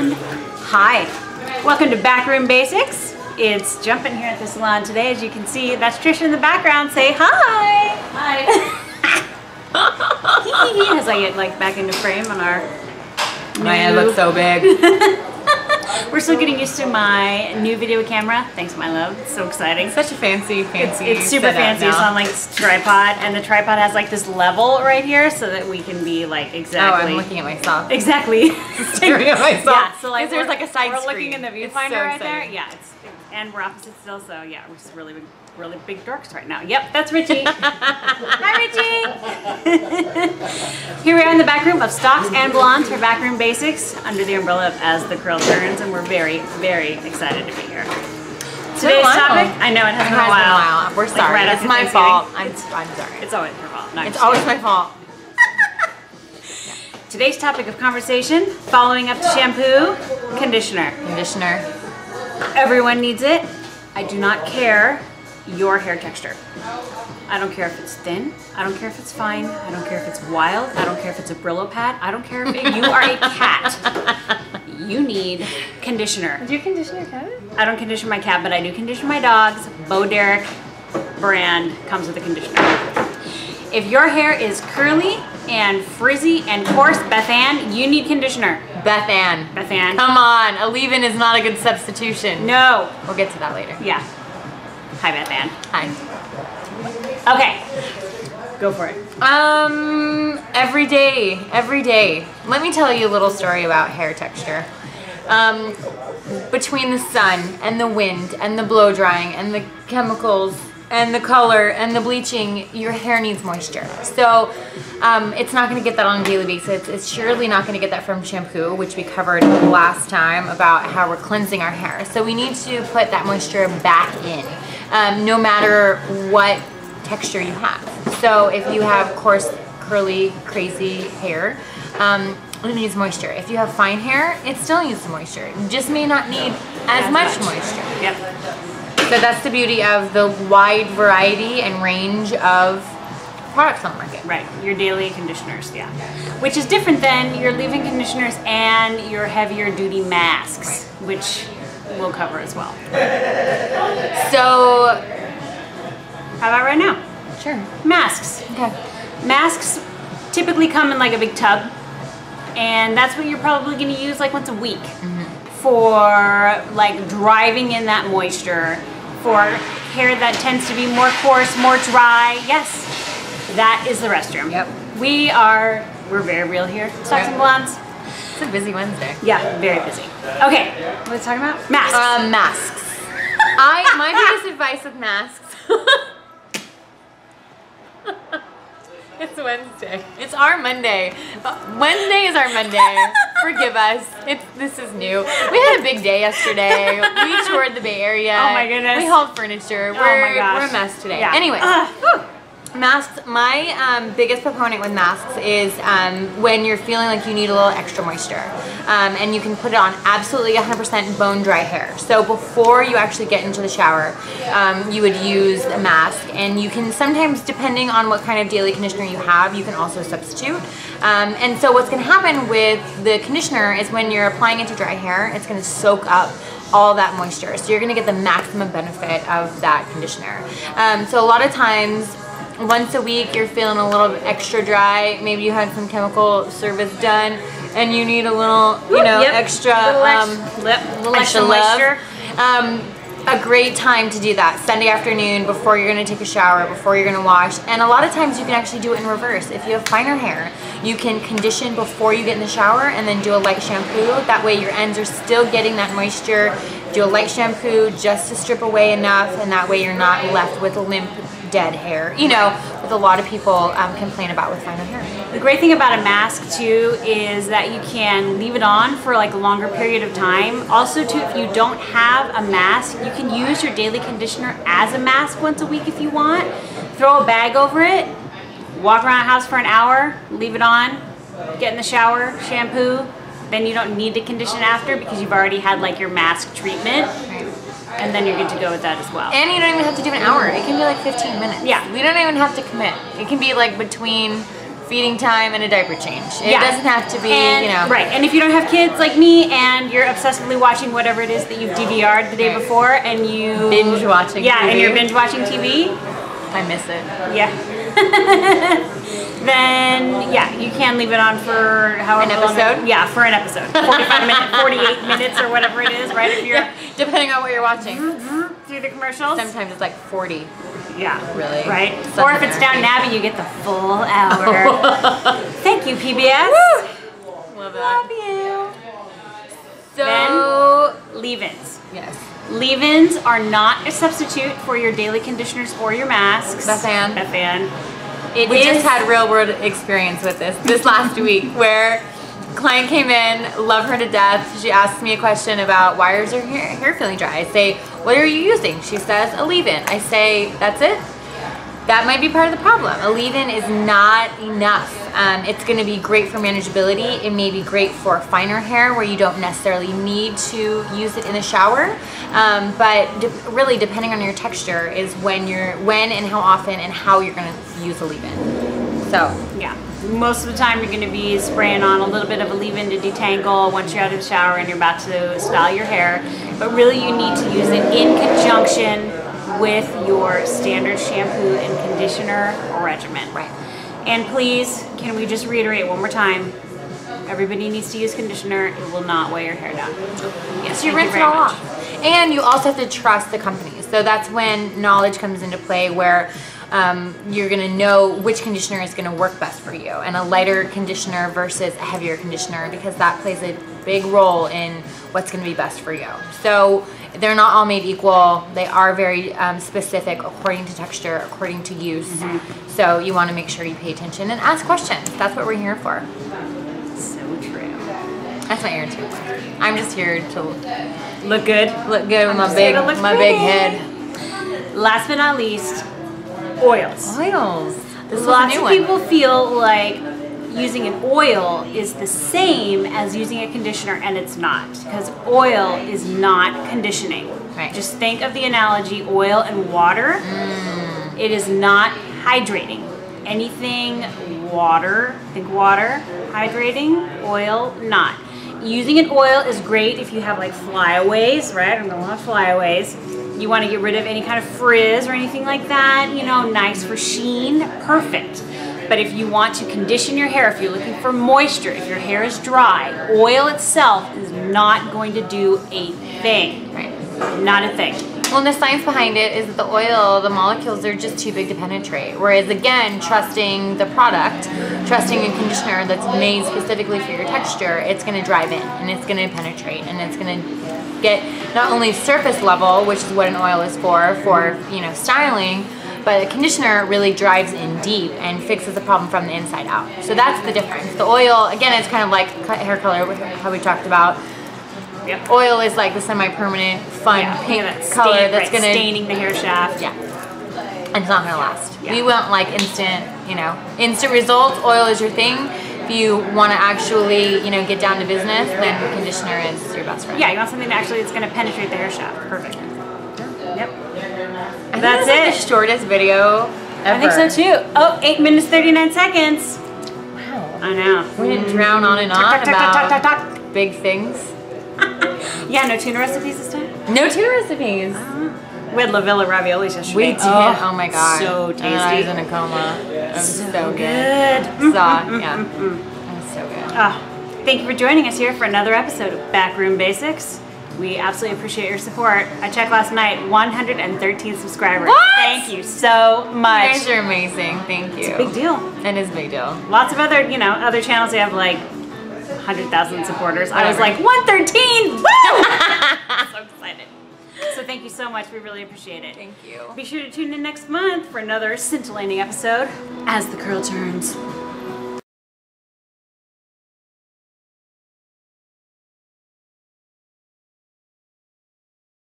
And hi, welcome to Backroom Basics. It's jumping here at the salon today. As you can see, that's Trisha in the background. Say hi. Hi. As I get like back into frame on our My head looks so big. We're still getting used to my new video camera. Thanks, my love. It's so exciting. Such a fancy It's super fancy. It's on like this tripod, and the tripod has like this level right here, so that we can be like exactly. Oh, I'm looking at myself. Exactly. Staring at myself. Yeah. So like there's like a side we're screen. looking in the viewfinder so right there. exciting. Yeah. And we're opposite still. So yeah, we're just really big dorks right now. Yep, that's Richie. Hi, Richie. Here we are in the back room of Stocks and Blondes for Backroom Basics, under the umbrella of As the Curl Turns, and we're very, very excited to be here. Today's topic, I know it has been a while. We're sorry. Right it's my fault. I'm sorry. It's always your fault. No, it's always my fault. Today's topic of conversation, following up to shampoo, conditioner. Conditioner. Everyone needs it. I do not care your hair texture. I don't care if it's thin. I don't care if it's fine. I don't care if it's wild. I don't care if it's a Brillo pad. I don't care if you are a cat. You need conditioner. Do you condition your cat? I don't condition my cat, but I do condition my dogs. Bo Derek brand comes with a conditioner. If your hair is curly and frizzy and coarse, Beth Ann, you need conditioner. Beth Ann. Beth Ann. Come on, a leave-in is not a good substitution. No. We'll get to that later. Yeah. Hi, Beth Ann. Hi. Okay. Go for it. Every day. Let me tell you a little story about hair texture. Between the sun and the wind and the blow drying and the chemicals and the color and the bleaching, your hair needs moisture. So it's not going to get that on a daily basis. It's surely not going to get that from shampoo, which we covered last time about how we're cleansing our hair. So we need to put that moisture back in, no matter what texture you have. So if you have coarse, curly, crazy hair, it needs moisture. If you have fine hair, it still needs moisture. It just may not need as much moisture. Yep. So that's the beauty of the wide variety and range of products on the market. Right, your daily conditioners, yeah. Which is different than your leave-in conditioners and your heavier duty masks, which we'll cover as well. So, how about right now? Sure. Masks. Okay. Masks typically come in like a big tub, and that's what you're probably going to use like once a week for like driving in that moisture. For hair that tends to be more coarse, more dry, yes, that is the restroom. Yep. We're very real here. Stocks and Blondes. It's a busy Wednesday. Yeah, very busy. Okay, what are we talking about? Masks. Masks. My biggest advice with masks. It's Wednesday. It's our Monday. Wednesday is our Monday. Forgive us. This is new. We had a big day yesterday. We toured the Bay Area. Oh my goodness. We hauled furniture. My gosh. We're a mess today. Yeah. Anyway. Masks, my biggest proponent with masks is when you're feeling like you need a little extra moisture. And you can put it on absolutely 100% bone dry hair. So before you actually get into the shower, you would use a mask. And you can sometimes, depending on what kind of daily conditioner you have, you can also substitute. And so what's going to happen with the conditioner is when you're applying it to dry hair, it's going to soak up all that moisture. So you're going to get the maximum benefit of that conditioner. So a lot of times, once a week you're feeling a little bit extra dry, maybe you had some chemical service done and you need a little, extra extra moisture. A great time to do that, Sunday afternoon before you're going to take a shower, before you're going to wash. And a lot of times you can actually do it in reverse. If you have finer hair, you can condition before you get in the shower and then do a light shampoo. That way your ends are still getting that moisture. Do a light shampoo just to strip away enough, and that way you're not left with limp, dead hair, with a lot of people complain about with finer hair. The great thing about a mask too is that you can leave it on for like a longer period of time. Also too, if you don't have a mask, you can use your daily conditioner as a mask once a week if you want. Throw a bag over it, walk around the house for an hour, leave it on, get in the shower, shampoo, then you don't need to condition after because you've already had like your mask treatment. And then you're good to go with that as well. And you don't even have to do an hour. It can be like 15 minutes. Yeah. We don't even have to commit. It can be like between feeding time, and a diaper change. It doesn't have to be, and, you know. Right, and if you don't have kids like me and you're obsessively watching whatever it is that you've DVR'd the day before and you... Binge watching TV. And you're binge watching TV. I miss it. Yeah. Then, you can leave it on for however an episode? long. Yeah, for an episode. 45 minutes, 48 minutes or whatever it is, right? If you're depending on what you're watching. Through the commercials. Sometimes it's like 40. Yeah. Really? Right? Something Or if it's Downton Abbey, you get the full hour. Thank you, PBS. Woo! Love that. Love you. So, then, leave-ins. Yes. Leave-ins are not a substitute for your daily conditioners or your masks. Bethan. We just had real world experience with this last week where a client came in, love her to death. She asked me a question about why is her hair feeling dry. I say, what are you using? She says, a leave-in. I say, that's it? That might be part of the problem. A leave-in is not enough. It's going to be great for manageability. It may be great for finer hair where you don't necessarily need to use it in the shower. But really, depending on your texture, is when and how often and how you're going to use a leave-in. So yeah, most of the time you're going to be spraying on a little bit of a leave-in to detangle once you're out of the shower and you're about to style your hair. But really, you need to use it in conjunction with your standard shampoo and conditioner regimen. Right. And please, can we just reiterate one more time? Everybody needs to use conditioner. It will not weigh your hair down. Yes, so you rinse it all off. And you also have to trust the company. So that's when knowledge comes into play, where you're going to know which conditioner is going to work best for you, and a lighter conditioner versus a heavier conditioner, because that plays a big role in what's going to be best for you. So they're not all made equal. They are very specific according to texture, according to use. So you want to make sure you pay attention and ask questions. That's what we're here for. So true. That's not here too. I'm just here to look good. Look good with my big head. Last but not least, oils. Oils. Lots of people feel like using an oil is the same as using a conditioner, and it's not, because oil is not conditioning. Right. Just think of the analogy oil and water. It is not hydrating. Anything water, think water, hydrating, oil, not. Using an oil is great if you have like flyaways, right? I'm gonna have flyaways. You want to get rid of any kind of frizz or anything like that, you know, nice for sheen, perfect. But if you want to condition your hair, if you're looking for moisture, if your hair is dry, oil itself is not going to do a thing. Right? Not a thing. Well, and the science behind it is that the oil, the molecules, are just too big to penetrate. Whereas again, trusting the product, trusting a conditioner that's made specifically for your texture, it's going to drive in and it's going to penetrate and it's going to get not only surface level, which is what an oil is for you know, styling, but a conditioner really drives in deep and fixes the problem from the inside out. So that's the difference. The oil, again, it's kind of like hair color, how we talked about. Yep. Oil is like the semi-permanent, fun pink color that's gonna staining the hair shaft. Yeah, and it's not gonna last. Yeah. We want like instant, you know, instant results. Oil is your thing. If you want to actually, you know, get down to business, then conditioner is your best friend. Yeah, you want something that actually is gonna penetrate the hair shaft. Perfect. Yep. That's it. Like the shortest video ever. I think so too. Oh, 8 minutes 39 seconds. Wow. I know. We didn't drown on and on about big things. Yeah, no tuna recipes this time? No tuna recipes. We had La Villa raviolis yesterday. We did. Oh my god. So tasty. I was in a coma. It was so good. Yeah. It was so good. Thank you for joining us here for another episode of Backroom Basics. We absolutely appreciate your support. I checked last night, 113 subscribers. What? Thank you so much. You guys are amazing. Thank you. It's a big deal. It is a big deal. Lots of other, you know, other channels, they have like 100,000 supporters. Whatever. I was like, 113! Woo! So excited. So thank you so much. We really appreciate it. Thank you. Be sure to tune in next month for another scintillating episode as the curl turns.